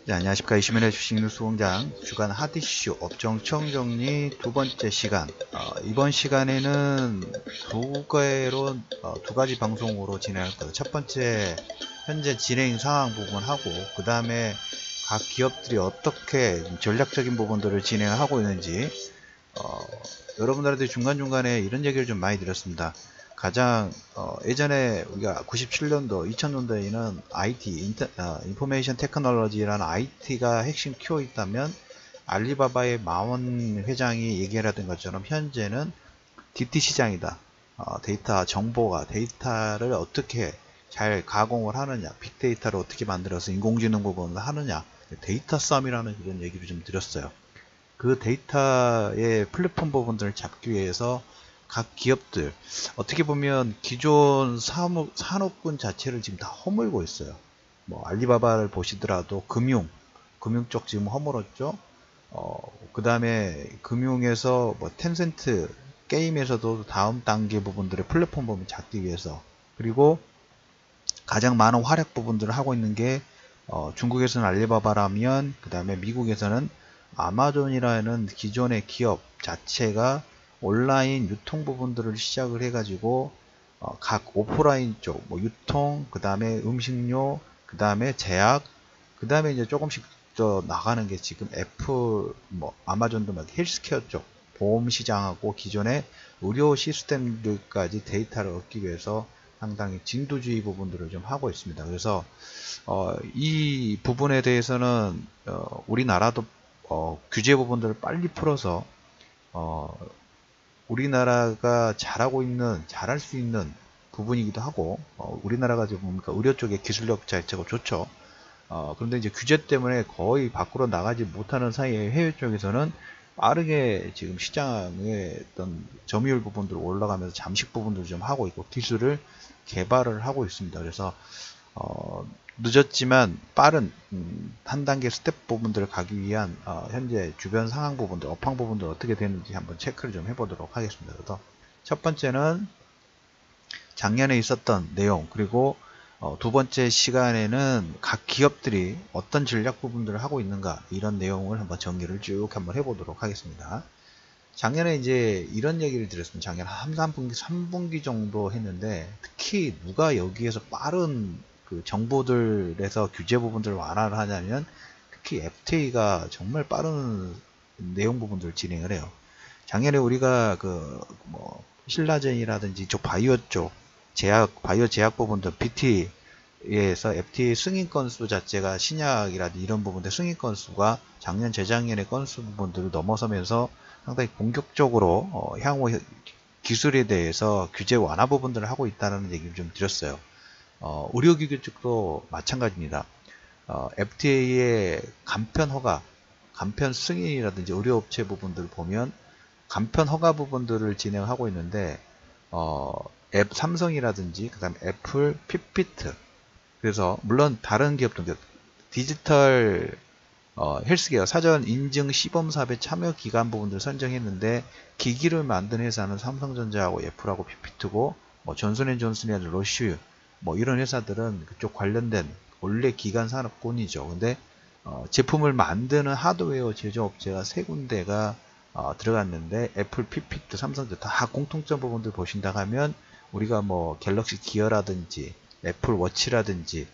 네, 안녕하십니까. 이시민의 주식뉴스공장 주간 핫이슈 업종청 정리 두 번째 시간. 이번 시간에는 두 가지 방송으로 진행할 거예요. 첫 번째, 현재 진행 상황 부분하고, 그 다음에 각 기업들이 어떻게 전략적인 부분들을 진행하고 있는지, 여러분들한테 중간중간에 이런 얘기를 좀 많이 드렸습니다. 가장 예전에 우리가 97년도 2000년도에는 IT 인포메이션 테크놀로지라는 IT가 핵심 키워 있다면 알리바바의 마원 회장이 얘기하던 것처럼 현재는 DT 시장이다. 데이터 정보가 데이터를 어떻게 잘 가공을 하느냐, 빅데이터를 어떻게 만들어서 인공지능 부분을 하느냐, 데이터 썸이라는 그런 얘기를 좀 드렸어요. 그 데이터의 플랫폼 부분들을 잡기 위해서 각 기업들, 어떻게 보면 기존 산업군 자체를 지금 다 허물고 있어요. 뭐 알리바바를 보시더라도 금융 쪽 지금 허물었죠. 그 다음에 금융에서 뭐 텐센트 게임에서도 다음 단계 부분들의 플랫폼 부분 잡기 위해서, 그리고 가장 많은 활약 부분들을 하고 있는 게 중국에서는 알리바바라면, 그 다음에 미국에서는 아마존이라는 기존의 기업 자체가 온라인 유통 부분들을 시작을 해가지고 각 오프라인 쪽, 뭐 유통, 그 다음에 음식료, 그 다음에 제약, 그 다음에 이제 조금씩 더 나가는 게 지금 애플, 뭐 아마존도 막 헬스케어 쪽, 보험 시장하고 기존의 의료 시스템들까지 데이터를 얻기 위해서 상당히 진두주의 부분들을 좀 하고 있습니다. 그래서 이 부분에 대해서는 우리나라도 규제 부분들을 빨리 풀어서 우리나라가 잘할 수 있는 부분이기도 하고, 우리나라가 지금 뭡니까 의료 쪽에 기술력 자체가 좋죠. 그런데 이제 규제 때문에 거의 밖으로 나가지 못하는 사이에 해외 쪽에서는 빠르게 지금 시장의 어떤 점유율 부분들 올라가면서 잠식 부분들을 좀 하고 있고 기술을 개발을 하고 있습니다. 그래서 늦었지만 빠른 한 단계 스텝 부분들을 가기 위한 현재 주변 상황 부분들, 업황 부분들 어떻게 되는지 한번 체크를 좀 해보도록 하겠습니다. 그래서 첫 번째는 작년에 있었던 내용, 그리고 두 번째 시간에는 각 기업들이 어떤 전략 부분들을 하고 있는가, 이런 내용을 한번 정리를 쭉 한번 해보도록 하겠습니다. 작년에 이제 이런 얘기를 드렸습니다. 작년 3분기 정도 했는데, 특히 누가 여기에서 빠른 그 정보들에서 규제 부분들을 완화를 하냐면 특히 FTA가 정말 빠른 내용 부분들을 진행을 해요. 작년에 우리가 그 뭐 신라젠이라든지 이쪽 바이오 쪽 바이오 제약 부분들 BT에서 FTA 승인 건수 자체가 신약이라든지 이런 부분들 승인 건수가 작년 재작년의 건수 부분들을 넘어서면서 상당히 본격적으로 향후 기술에 대해서 규제 완화 부분들을 하고 있다는 얘기를 좀 드렸어요. 의료기기 쪽도 마찬가지입니다. FDA의 간편 허가, 간편 승인이라든지 의료업체 부분들을 보면 간편 허가 부분들을 진행하고 있는데 삼성이라든지 그 다음에 애플, 핏비트, 그래서 물론 다른 기업도 디지털 헬스케어 사전 인증 시범사업에 참여 기간 부분들 선정했는데 기기를 만든 회사는 삼성전자하고 애플하고 핏비트고, 뭐 존슨앤존슨이나 러쉬 뭐 이런 회사들은 그쪽 관련된 원래 기간 산업군이죠. 근데 제품을 만드는 하드웨어 제조업체가 세 군데가 들어갔는데 애플, 핏비트, 삼성도 다 공통점 부분들 보신다 하면 우리가 뭐 갤럭시 기어라든지 애플 워치라든지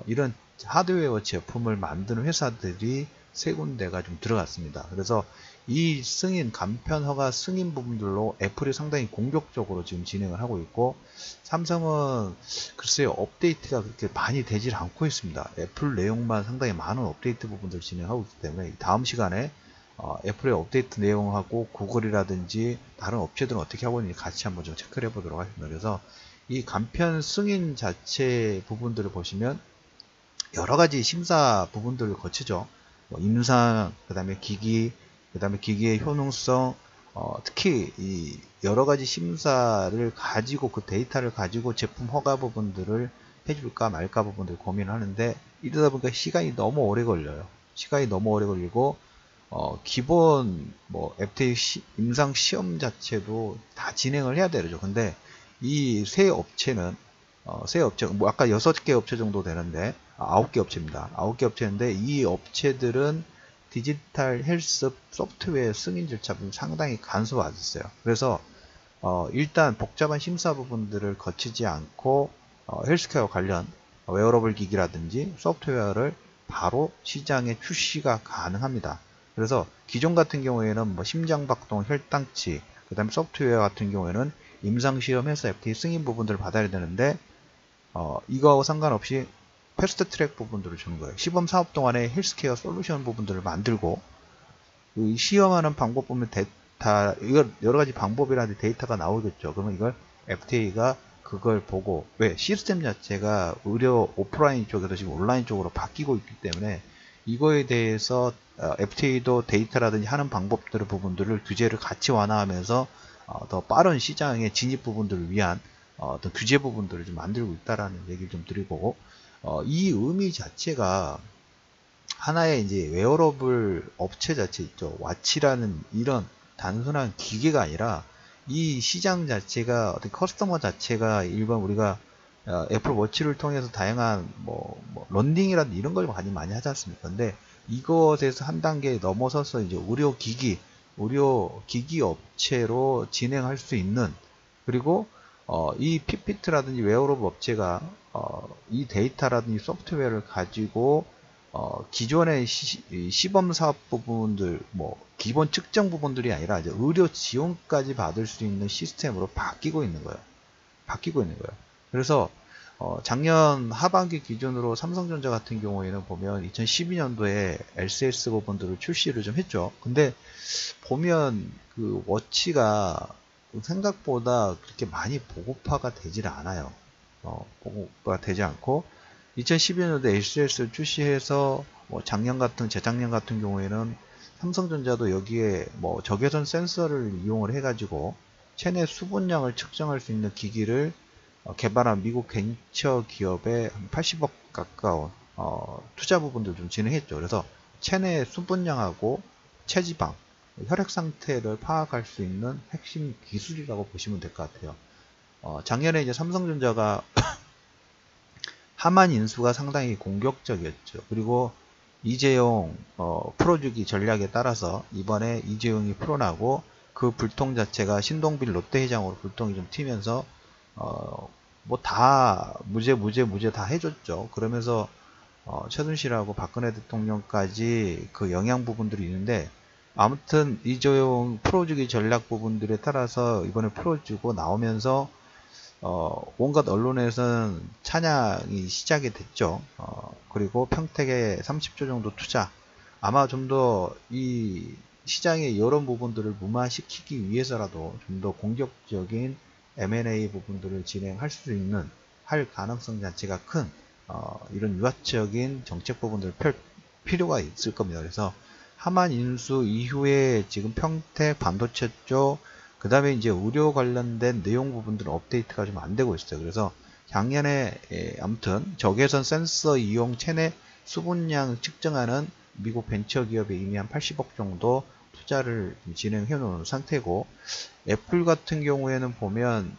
이런 하드웨어 제품을 만드는 회사들이 세 군데가 좀 들어갔습니다. 그래서 이 승인, 간편 허가 승인 부분들로 애플이 상당히 공격적으로 지금 진행을 하고 있고, 삼성은 글쎄요 업데이트가 그렇게 많이 되질 않고 있습니다. 애플 내용만 상당히 많은 업데이트 부분들을 진행하고 있기 때문에 다음 시간에 애플의 업데이트 내용하고 구글이라든지 다른 업체들은 어떻게 하고 있는지 같이 한번 좀 체크를 해보도록 하겠습니다. 그래서 이 간편 승인 자체 부분들을 보시면 여러 가지 심사 부분들을 거치죠. 뭐 임상, 그 다음에 기기, 그 다음에 기기의 효능성, 특히 이 여러 가지 심사를 가지고 그 데이터를 가지고 제품 허가 부분들을 해줄까 말까 부분들 고민을 하는데, 이러다 보니까 시간이 너무 오래 걸려요. 시간이 너무 오래 걸리고 기본 뭐 FDA 임상 시험 자체도 다 진행을 해야 되죠. 근데 이 세 업체는 뭐 아까 6개 업체 정도 되는데 9개 업체입니다. 9개 업체인데 이 업체들은 디지털 헬스 소프트웨어 승인 절차 부분 상당히 간소화됐어요. 그래서 일단 복잡한 심사 부분들을 거치지 않고 헬스케어 관련 웨어러블 기기라든지 소프트웨어를 바로 시장에 출시가 가능합니다. 그래서 기존 같은 경우에는 뭐 심장박동, 혈당치, 그 다음에 소프트웨어 같은 경우에는 임상시험에서 FDA 승인 부분들을 받아야 되는데 이거하고 상관없이 패스트 트랙 부분들을 주는 거예요. 시범 사업 동안에 헬스케어 솔루션 부분들을 만들고 시험하는 방법 보면 다 이거 여러 가지 방법이라든지 데이터가 나오겠죠. 그러면 이걸 FDA가 그걸 보고 왜 시스템 자체가 의료 오프라인 쪽에서 지금 온라인 쪽으로 바뀌고 있기 때문에 이거에 대해서 FDA도 데이터라든지 하는 방법들 부분들을 규제를 같이 완화하면서 더 빠른 시장의 진입 부분들을 위한 어떤 규제 부분들을 좀 만들고 있다라는 얘기를 좀 드리고 이 의미 자체가 하나의 이제 웨어러블 업체 자체 있죠. 와치라는 이런 단순한 기계가 아니라 이 시장 자체가 어떤 커스터머 자체가 일반 우리가 애플 워치를 통해서 다양한 뭐 런닝이라든 이런 걸 많이 하지 않습니까? 근데 이것에서 한 단계 넘어서서 이제 의료 기기 업체로 진행할 수 있는 그리고 이 피피트라든지 웨어러블 업체가 이 데이터라든지 소프트웨어를 가지고 기존의 시범 사업 부분들, 뭐 기본 측정 부분들이 아니라 이제 의료 지원까지 받을 수 있는 시스템으로 바뀌고 있는 거예요. 그래서 작년 하반기 기준으로 삼성전자 같은 경우에는 보면 2012년도에 LCS 부분들을 출시를 좀 했죠. 근데 보면 그 워치가 생각보다 그렇게 많이 보급화가 되질 않아요. 보급화가 되지 않고 2012년도에 LCS를 출시해서 뭐 재작년 같은 경우에는 삼성전자도 여기에 뭐 적외선 센서를 이용을 해가지고 체내 수분량을 측정할 수 있는 기기를 개발한 미국 벤처 기업에 80억 가까운 투자 부분도 좀 진행했죠. 그래서 체내 수분량하고 체지방, 혈액 상태를 파악할 수 있는 핵심 기술이라고 보시면 될 것 같아요. 작년에 이제 삼성전자가 하만 인수가 상당히 공격적이었죠. 그리고 이재용 풀어주기 전략에 따라서 이번에 이재용이 풀어나고 그 불통 자체가 신동빈 롯데회장으로 불통이 좀 튀면서 뭐 다 무죄 다 해줬죠. 그러면서 최순실하고 박근혜 대통령까지 그 영향 부분들이 있는데 아무튼 이재용 풀어주기 전략 부분들에 따라서 이번에 풀어주고 나오면서 온갖 언론에서는 찬양이 시작이 됐죠. 그리고 평택에 30조 정도 투자. 아마 좀 더 이 시장의 이런 부분들을 무마시키기 위해서라도 좀 더 공격적인 M&A 부분들을 진행할 수 있는, 할 가능성 자체가 큰, 이런 유화적인 정책 부분들을 펼 필요가 있을 겁니다. 그래서 하만 인수 이후에 지금 평택 반도체 쪽, 그 다음에 이제 의료 관련된 내용 부분들은 업데이트가 좀 안 되고 있어요. 그래서 작년에 아무튼 적외선 센서 이용 체내 수분량 측정하는 미국 벤처 기업에 이미 한 80억 정도 투자를 진행해 놓은 상태고, 애플 같은 경우에는 보면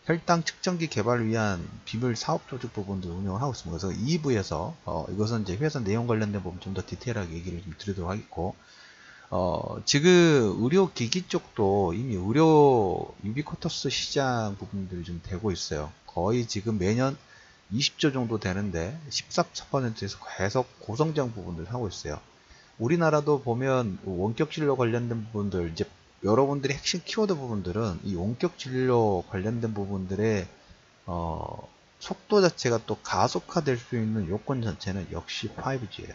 혈당 측정기 개발을 위한 비밀 사업 조직 부분도 운영을 하고 있습니다. 그래서 2부에서 이것은 이제 회사 내용 관련된 부분 좀 더 디테일하게 얘기를 좀 드리도록 하겠고, 지금 의료기기 쪽도 이미 의료 유비쿼터스 시장 부분들이 좀 되고 있어요. 거의 지금 매년 20조 정도 되는데 14%에서 계속 고성장 부분들 하고 있어요. 우리나라도 보면 원격 진료 관련된 부분들, 이제 여러분들이 핵심 키워드 부분들은 이 원격 진료 관련된 부분들의 속도 자체가 또 가속화될 수 있는 요건 자체는 역시 5G예요.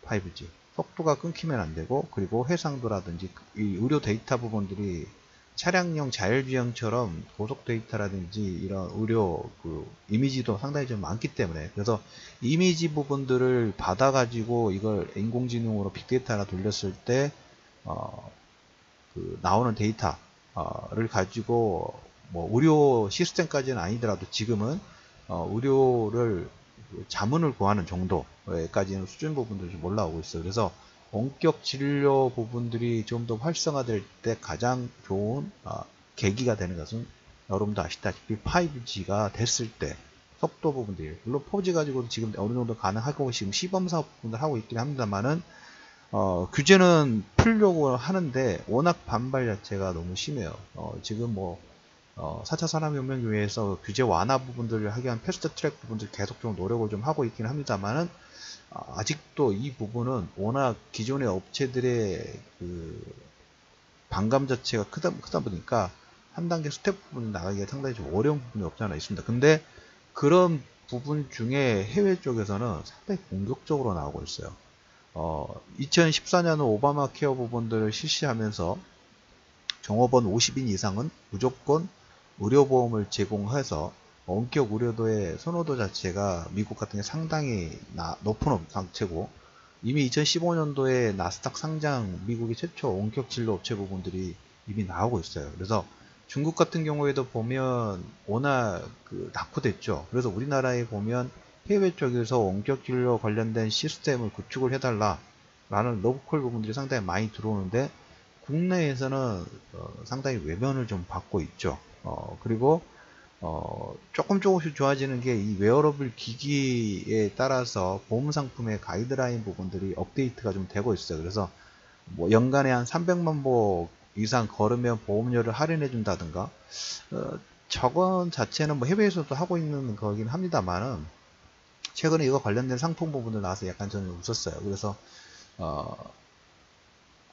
5G. 속도가 끊기면 안 되고, 그리고 해상도라든지 이 의료 데이터 부분들이 차량용 자율주행처럼 고속 데이터라든지 이런 의료 이미지도 상당히 좀 많기 때문에, 그래서 이미지 부분들을 받아가지고 이걸 인공지능으로 빅데이터나 돌렸을 때 나오는 데이터를 가지고 뭐 의료 시스템까지는 아니더라도 지금은 의료를 자문을 구하는 정도까지는 수준 부분들이 좀 올라오고 있어요. 그래서 원격 진료 부분들이 좀 더 활성화될 때 가장 좋은 계기가 되는 것은 여러분도 아시다시피 5G가 됐을 때 속도 부분들, 물론 포지 가지고도 지금 어느 정도 가능하고 지금 시범 사업 부분을 하고 있긴 합니다만은 규제는 풀려고 하는데 워낙 반발 자체가 너무 심해요. 지금 뭐 4차 산업혁명교회에서 규제 완화 부분들을 하기 위한 패스트 트랙 부분들 계속 좀 노력을 좀 하고 있긴 합니다만은 아직도 이 부분은 워낙 기존의 업체들의 그 반감 자체가 크다 보니까 한 단계 스텝 부분이 나가기가 상당히 좀 어려운 부분이 없지 않아 있습니다. 근데 그런 부분 중에 해외 쪽에서는 상당히 공격적으로 나오고 있어요. 2014년은 오바마 케어 부분들을 실시하면서 종업원 50인 이상은 무조건 의료보험을 제공해서 원격 의료도의 선호도 자체가 미국 같은 게 상당히 높은 상태고, 이미 2015년도에 나스닥 상장 미국의 최초 원격 진료 업체 부분들이 이미 나오고 있어요. 그래서 중국 같은 경우에도 보면 워낙 낙후됐죠. 그래서 우리나라에 보면 해외 쪽에서 원격 진료 관련된 시스템을 구축을 해달라 라는 러브콜 부분들이 상당히 많이 들어오는데, 국내에서는 상당히 외면을 좀 받고 있죠. 그리고 조금씩 좋아지는 게 이 웨어러블 기기에 따라서 보험 상품의 가이드라인 부분들이 업데이트가 좀 되고 있어요. 그래서 뭐 연간에 한 300만 보 이상 걸으면 보험료를 할인해 준다든가, 저건 자체는 뭐 해외에서도 하고 있는 거긴 합니다만은, 최근에 이거 관련된 상품 부분들 나와서 약간 저는 웃었어요. 그래서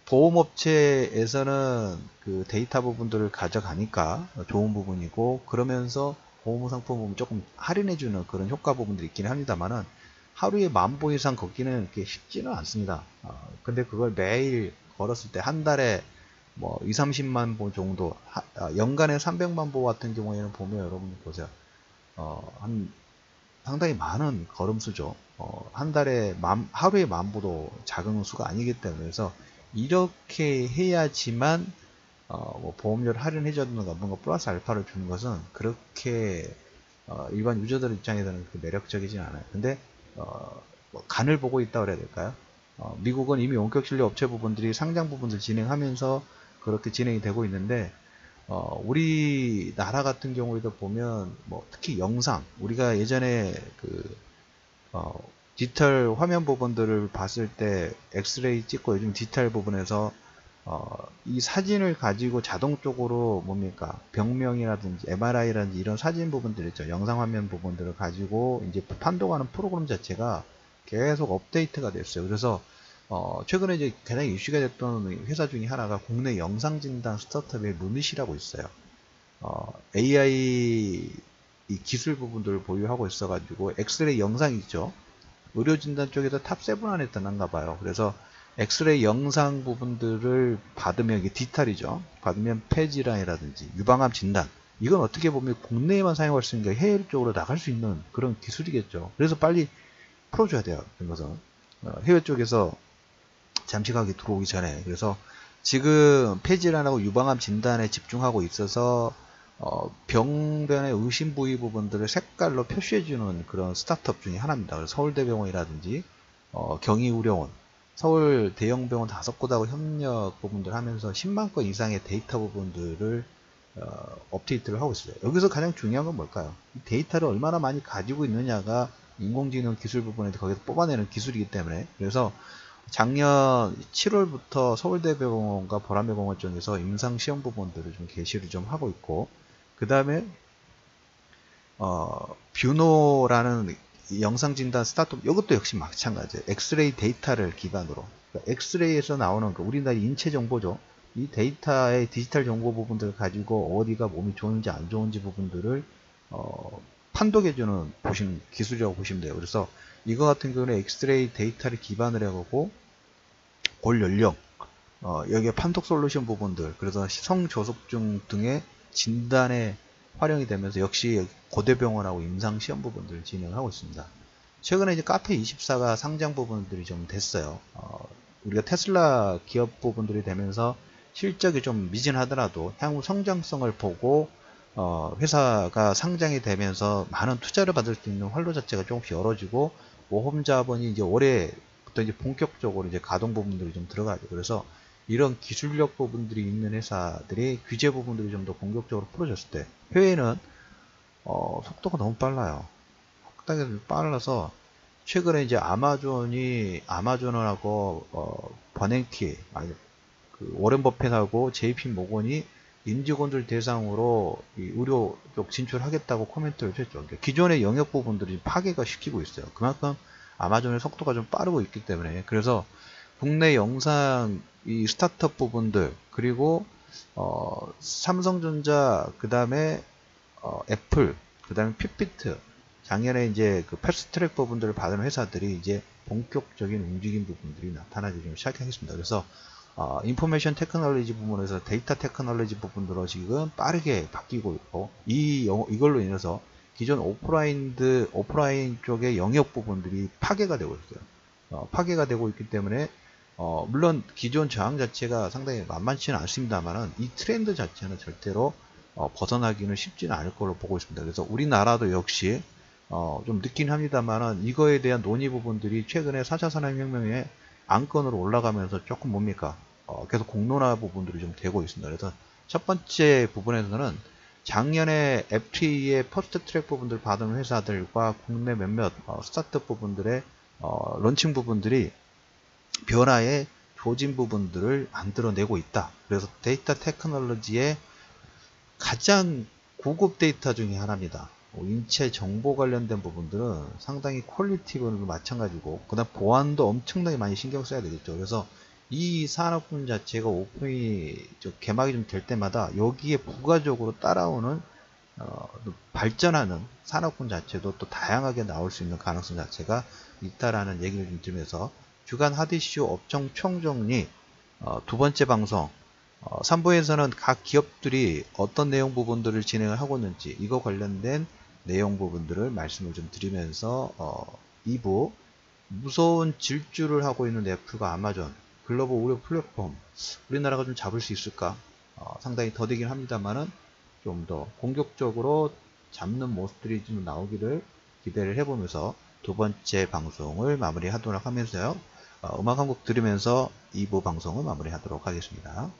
보험업체에서는 그 데이터 부분들을 가져가니까 좋은 부분이고, 그러면서 보험 상품 부분 조금 할인해주는 그런 효과 부분들이 있긴 합니다만은, 하루에 10,000보 이상 걷기는 그렇게 쉽지는 않습니다. 근데 그걸 매일 걸었을 때 한 달에 뭐 2, 30만 보 정도, 연간에 300만 보 같은 경우에는 보면 여러분 보세요. 한 상당히 많은 걸음수죠. 한 달에 하루에 10,000보도 작은 수가 아니기 때문에, 그래서 이렇게 해야지만 뭐 보험료를 할인해준다든가 뭔가 플러스 알파를 주는 것은 그렇게 일반 유저들 입장에서는 매력적이진 않아요. 근데 뭐 간을 보고 있다 그래야 될까요? 미국은 이미 원격 진료 업체 부분들이 상장 부분들 진행하면서 그렇게 진행이 되고 있는데, 우리나라 같은 경우에도 보면 뭐 특히 영상, 우리가 예전에 디지털 화면 부분들을 봤을 때 엑스레이 찍고 요즘 디지털 부분에서 이 사진을 가지고 자동적으로 뭡니까 병명이라든지 MRI라든지 이런 사진 부분들 있죠, 영상 화면 부분들을 가지고 이제 판독하는 프로그램 자체가 계속 업데이트가 됐어요. 그래서 최근에 이제 가장 이슈가 됐던 회사 중에 하나가 국내 영상 진단 스타트업의 루닛이라고 있어요. AI 이 기술 부분들을 보유하고 있어가지고 엑스레이 영상 있죠. 의료진단 쪽에서 탑7 안에 드는가 봐요. 그래서 엑스레이 영상 부분들을 받으면, 이게 디지털이죠. 받으면 폐질환이라든지 유방암 진단, 이건 어떻게 보면 국내에만 사용할 수 있는 게 해외 쪽으로 나갈 수 있는 그런 기술이겠죠. 그래서 빨리 풀어줘야 돼요. 그런 것은 해외 쪽에서 잠시각이 들어오기 전에. 그래서 지금 폐질환하고 유방암 진단에 집중하고 있어서 병변의 의심 부위 부분들을 색깔로 표시해주는 그런 스타트업 중에 하나입니다. 그래서 서울대병원이라든지 경희의료원, 서울 대형병원 5곳하고 협력 부분들 하면서 10만 건 이상의 데이터 부분들을 업데이트를 하고 있어요. 여기서 가장 중요한 건 뭘까요? 이 데이터를 얼마나 많이 가지고 있느냐가 인공지능 기술 부분에서 거기서 뽑아내는 기술이기 때문에, 그래서 작년 7월부터 서울대병원과 보라매공원 쪽에서 임상시험 부분들을 좀 개시를 좀 하고 있고, 그 다음에 뷰노라는 영상진단 스타트업, 이것도 역시 마찬가지예요. 엑스레이 데이터를 기반으로, 그러니까 엑스레이에서 나오는 우리나라 인체 정보죠. 이 데이터의 디지털 정보 부분들을 가지고 어디가 몸이 좋은지 안 좋은지 부분들을 판독해주는 기술이라고 보시면 돼요. 그래서 이거 같은 경우는 엑스레이 데이터를 기반으로 해보고 골 연령, 여기에 판독 솔루션 부분들, 그래서 성조숙증 등의 진단에 활용이 되면서 역시 고대병원하고 임상시험 부분들을 진행하고 있습니다. 최근에 이제 카페24가 상장 부분들이 좀 됐어요. 우리가 테슬라 기업 부분들이 되면서 실적이 좀 미진하더라도 향후 성장성을 보고 회사가 상장이 되면서 많은 투자를 받을 수 있는 활로 자체가 조금씩 열어지고, 모험 자본이 이제 올해부터 이제 본격적으로 이제 가동 부분들이 좀 들어가죠. 그래서 이런 기술력 부분들이 있는 회사들이 규제 부분들이 좀 더 공격적으로 풀어졌을 때, 해외는 속도가 너무 빨라요. 상당히 좀 빨라서 최근에 이제 아마존하고 버냉키, 아니 그 워렌 버핏하고 JP 모건이 임직원들 대상으로 이 의료 쪽 진출하겠다고 코멘트를 했죠. 그러니까 기존의 영역 부분들이 파괴가 시키고 있어요. 그만큼 아마존의 속도가 좀 빠르고 있기 때문에. 그래서 국내 영상 이 스타트업 부분들, 그리고 삼성전자, 그 다음에 애플, 그 다음에 핏비트, 작년에 이제 그 패스트트랙 부분들을 받은 회사들이 이제 본격적인 움직임 부분들이 나타나기 좀 시작하겠습니다. 그래서 인포메이션 테크놀로지 부분에서 데이터 테크놀로지 부분으로 지금 빠르게 바뀌고 있고, 이걸로 인해서 기존 오프라인 쪽의 영역 부분들이 파괴가 되고 있어요. 파괴가 되고 있기 때문에 물론 기존 저항 자체가 상당히 만만치는 않습니다만은 이 트렌드 자체는 절대로 벗어나기는 쉽지는 않을 걸로 보고 있습니다. 그래서 우리나라도 역시 좀 늦긴 합니다만은 이거에 대한 논의 부분들이 최근에 4차 산업혁명의 안건으로 올라가면서 조금 뭡니까? 계속 공론화 부분들이 좀 되고 있습니다. 그래서 첫 번째 부분에서는 작년에 FTA의 퍼스트 트랙 부분들 받은 회사들과 국내 몇몇 스타트업 부분들의 런칭 부분들이 변화의 조짐 부분들을 만들어내고 있다. 그래서 데이터 테크놀로지의 가장 고급 데이터 중에 하나입니다. 인체 정보 관련된 부분들은 상당히 퀄리티는 마찬가지고, 그 다음 보안도 엄청나게 많이 신경 써야 되겠죠. 그래서 이 산업군 자체가 오픈이 개막이 좀 될 때마다 여기에 부가적으로 따라오는 발전하는 산업군 자체도 또 다양하게 나올 수 있는 가능성 자체가 있다라는 얘기를 좀 들으면서 주간 하드이슈 업종 총정리 두 번째 방송 3부에서는 각 기업들이 어떤 내용 부분들을 진행을 하고 있는지 이거 관련된 내용 부분들을 말씀을 좀 드리면서 2부 무서운 질주를 하고 있는 애플과 아마존 글로벌 의료 플랫폼 우리나라가 좀 잡을 수 있을까? 상당히 더디긴 합니다만은 좀 더 공격적으로 잡는 모습들이 좀 나오기를 기대를 해보면서 두 번째 방송을 마무리하도록 하면서요. 음악 한 곡 들으면서 2부 방송을 마무리하도록 하겠습니다.